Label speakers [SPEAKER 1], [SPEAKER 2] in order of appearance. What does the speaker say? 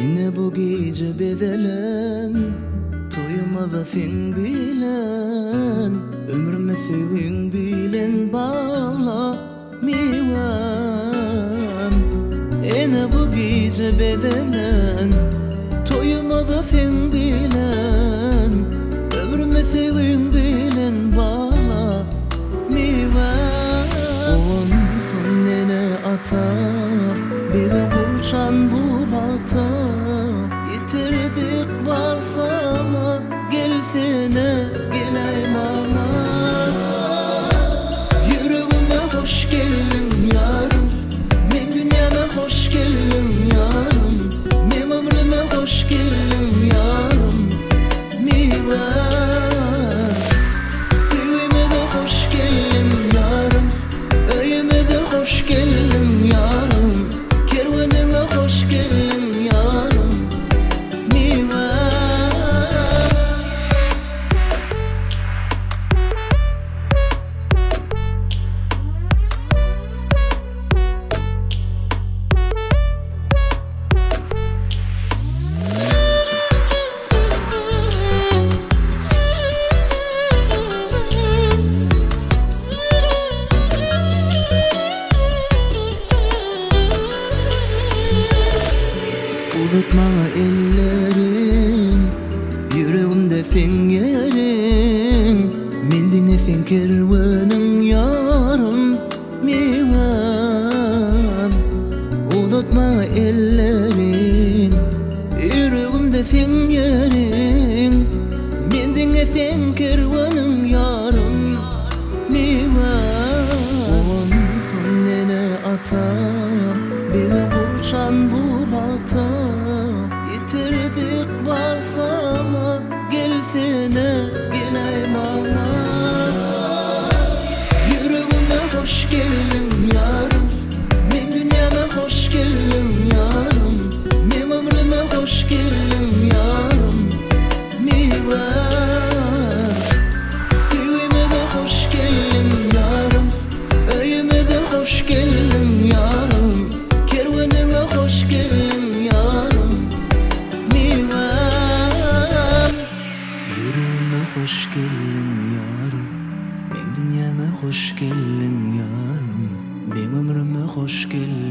[SPEAKER 1] Yine bu gece bedelen toyumada sen bilen ömrüme sevin bilen bağla mivan. Yine bu gece bedelen toyumada sen bilen ömrüme sevin bilen bağla mivan. Olsun nene ata bir de burçan bu bata yitirdik varsa gelsene gelay bana. Yüreğime hoş geldin yarım, men dünyama hoş geldin yarım, men ömrüme hoş geldin yarım mivan. Sevime de hoş geldin yarım, öyeme de hoş geldin yarım, kervanıma hoş geldin yarım mivan. Uzatma ellerin, yüreğimde sen yerin, mendine sen kervanın yarım mivan. Uzatma ellerin, yüreğimde sen yerin, mendine sen kervanın yarım mivan. Olsun nene ata bir de burçan bu bata yitirdik varsa gelsene gelay bana. Yüreğime hoş geldin yarım, men dünyama hoş geldin yarım, men ömrüme hoş geldin yarım mivan. Sevime de hoş geldin yarım, öyeme de hoş geldin yarım, kervanıma hoş geldin yarım mivan. Yüreğime hoş geldin yarım, men dünyama hoş geldin yarım, men ömrüme hoş geldin